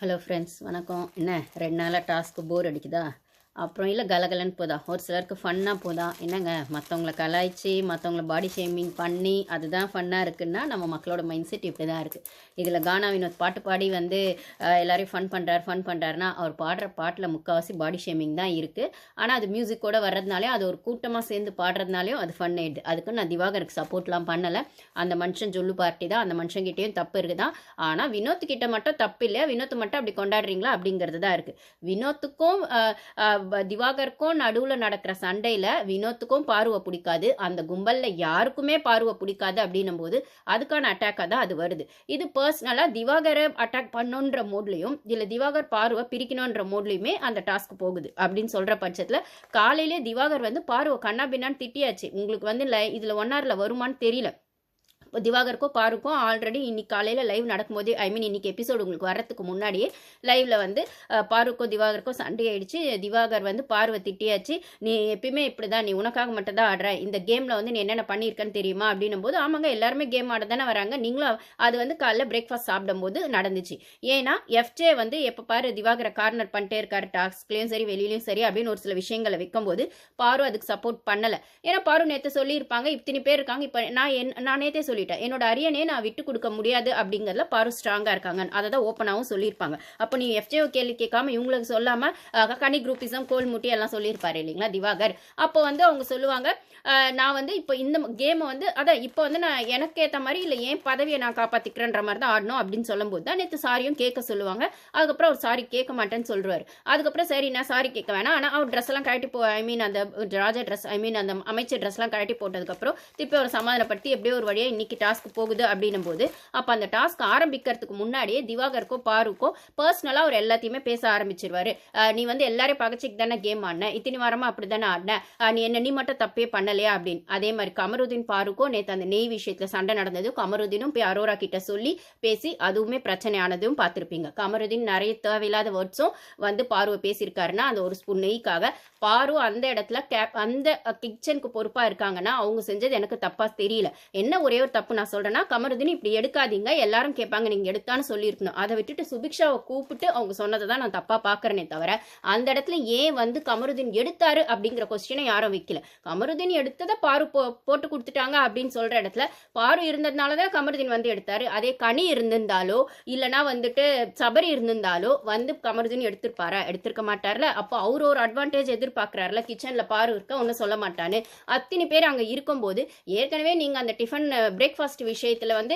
Hello friends, வணக்கம். என்ன 2 நாளாக டாஸ்க்கு போர் அடிக்குதா? அப்புறம் இல்லை கலகலன்னு போதா? ஒரு சிலருக்கு ஃபன்னாக போதா? என்னங்க, மற்றவங்கள கலாய்ச்சி மற்றவங்கள பாடி ஷேமிங் பண்ணி அதுதான் ஃபன்னாக இருக்குன்னா நம்ம மக்களோட மைண்ட் செட் இப்படி தான் இருக்குது. இதில் கானா வினோத் பாட்டு பாடி வந்து எல்லாரையும் ஃபன் பண்ணுறாருனா அவர் பாடுற பாட்டில் முக்கால்வாசி பாடி ஷேமிங் தான் இருக்குது. ஆனால் அது மியூசிக்கோடு வர்றதுனாலையும் அது ஒரு கூட்டமாக சேர்ந்து பாடுறதுனாலையும் அது ஃபன் ஆயிடுது. அதுக்கு நான் திவாகருக்கு சப்போர்ட்லாம் பண்ணலை. அந்த மனுஷன் சொல்லு பார்ட்டி தான், அந்த மனுஷங்கிட்டேயும் தப்பு இருக்குதான். ஆனால் வினோத்துக்கிட்ட மட்டும் தப்பு இல்லையா? வினோத்து மட்டும் அப்படி கொண்டாடுறீங்களா அப்படிங்கிறது தான் இருக்குது. வினோத்துக்கும் திவாகருக்கும் நடுவில் நடக்கிற சண்டையில் வினோத்துக்கும் பார்வை பிடிக்காது, அந்த கும்பலில் யாருக்குமே பார்வை பிடிக்காது அப்படின்னும் போது அதுக்கான அட்டாக்காக தான் அது வருது. இது பர்சனலாக திவாகரை அட்டாக் பண்ணுன்ற மோட்லையும் இல்லை திவாகர் பார்வை பிரிக்கணுன்ற மோட்லையுமே அந்த டாஸ்க் போகுது அப்படின்னு சொல்கிற பட்சத்தில் காலையிலே திவாகர் வந்து பார்வை கண்ணா பின்னான்னு திட்டியாச்சு. உங்களுக்கு வந்து இதில் 1 hourல வருமானு தெரியல. திவாகருக்கும் பாருக்கும் ஆல்ரெடி இன்னைக்கு காலையில் லைவ் நடக்கும்போது இன்னைக்கு எபிசோடு உங்களுக்கு வரத்துக்கு முன்னாடியே லைவ்ல வந்து பாருக்கும் திவாகருக்கும் சண்டை ஆயிடுச்சு. திவாகர் வந்து பார்வை திட்டியாச்சு. நீ எப்பயுமே இப்படிதான், நீ உனக்காக மட்டும் தான் ஆடுற, இந்த கேம்ல வந்து நீ என்னென்ன பண்ணியிருக்கன்னு தெரியுமா அப்படின்னும் போது ஆமாங்க, எல்லாருமே கேம் ஆட தானே வராங்க, நீங்களும் அது வந்து காலைல பிரேக்ஃபாஸ்ட் சாப்பிடும் போது நடந்துச்சு. ஏன்னா எஃப்ஜே வந்து எப்போ பாரு திவாகரை கார்னர் பண்ணிட்டே இருக்காரு, டாஸ்க்லயும் சரி வெளியிலயும் சரி அப்படின்னு ஒரு சில விஷயங்களை வைக்கும்போது பாரு அதுக்கு சப்போர்ட் பண்ணல. ஏன்னா பாரு நேற்று சொல்லியிருப்பாங்க, இத்தனை பேர் இருக்காங்க, இப்போ நான் நேற்றே சொல்லி என்னோட அரியணை நான் விட்டு கொடுக்க முடியாது அப்படிங்கறதுல பாரு ஸ்ட்ராங்கா இருக்காங்க. அதை தான் ஓப்பனாகவும் சொல்லியிருப்பாங்க. அப்போ நீ எஃப்ஜேஓ கேள்வி கேட்காம இவங்களுக்கு சொல்லாம கனி குரூப்பிசம் கோல் முட்டி எல்லாம் சொல்லியிருப்பாரு இல்லைங்களா திவாகர். அப்போ வந்து அவங்க சொல்லுவாங்க, நான் வந்து இப்போ இந்த கேமை வந்து அதான் இப்போ வந்து நான் எனக்கு ஏற்ற மாதிரி இல்லை என் பதவியை நான் காப்பாற்றிக்கிறேன்ற மாதிரி தான் ஆடணும் அப்படின்னு சொல்லும்போது தான் நேற்று சாரியும் கேட்க சொல்லுவாங்க. அதுக்கப்புறம் அவர் சாரி கேட்க மாட்டேன்னு சொல்றாரு. அதுக்கப்புறம் சரி நான் சாரி கேட்க வேணாம், ஆனால் அவர் ட்ரெஸ் எல்லாம் கழட்டி அந்த ராஜா ட்ரெஸ் அந்த அமைச்சர் ட்ரெஸ் எல்லாம் கழட்டி போட்டதுக்கப்புறம் திருப்பி அவர் சமாதானப்படுத்தி எப்படியோ ஒரு வழியாக இன்னைக்கு டாஸ்க் போகுது அப்படின்னும் போது அப்போ அந்த டாஸ்க் ஆரம்பிக்கிறதுக்கு முன்னாடியே திவாகருக்கோ பாருக்கோ பர்சனலாக அவர் எல்லாத்தையுமே பேச ஆரம்பிச்சிருவாரு. நீ வந்து எல்லாரையும் பகச்சிக்கு தானே கேம் ஆடின, இத்தனை வாரமா அப்படி தானே ஆடின, நீ மட்டும் தப்பே பண்ணலையா அப்படின்னு. அதே மாதிரி கமருதீன் பாருக்கோ நேற்று அந்த நெய் விஷயத்துல சண்டை நடந்தது, கமருதீனும் போய் அரோரா கிட்ட சொல்லி பேசி அதுவுமே பிரச்சனை ஆனதும் பார்த்துருப்பீங்க. கமருதீன் நிறைய தேவையில்லாத வேர்ட்ஸும் வந்து பாருவை பேசியிருக்காருன்னா அந்த ஒரு ஸ்பூன் நெய்க்காக பாரு அந்த இடத்துல அந்த கிச்சனுக்கு பொறுப்பா இருக்காங்கன்னா அவங்க செஞ்சது எனக்கு தப்பா தெரியல. என்ன ஒரே ஒரு தப்பு நான் சொல்றேன்னா, கமருதீன் இப்படி எடுக்காதீங்க, எல்லாரும் கேட்பாங்க நீங்க எடுத்தான்னு சொல்லியிருக்கணும். அதை விட்டுட்டு சுபிக்ஷாவை கூப்பிட்டு அவங்க சொன்னதை தான் நான் தப்பா பாக்குறேனே தவிர அந்த இடத்துல ஏன் வந்து கமருதீன் எடுத்தாரு அப்படிங்கிற கொஸ்டினை யாரும் வைக்கல. கமருதீன் எடுத்ததை பாரு போட்டு கொடுத்துட்டாங்க அப்படின்னு சொல்ற இடத்துல பாரு இருந்ததுனாலதான் கமருதீன் வந்து எடுத்தாரு. அதே கனி இருந்திருந்தாலோ இல்லைன்னா வந்துட்டு சபரி இருந்திருந்தாலோ வந்து கமருதீன் எடுத்திருக்க மாட்டார்ல. அப்போ அவர் ஒரு அட்வான்டேஜ் எதிர்பார்க்கிறாருல, கிச்சன்ல பாரு இருக்க ஒன்னும் சொல்ல மாட்டான்னு. அத்தனை பேர் அங்க இருக்கும்போது ஏற்கனவே நீங்க அந்த டிஃபன் பிரேக்ஃபாஸ்ட் விஷயத்துல வந்து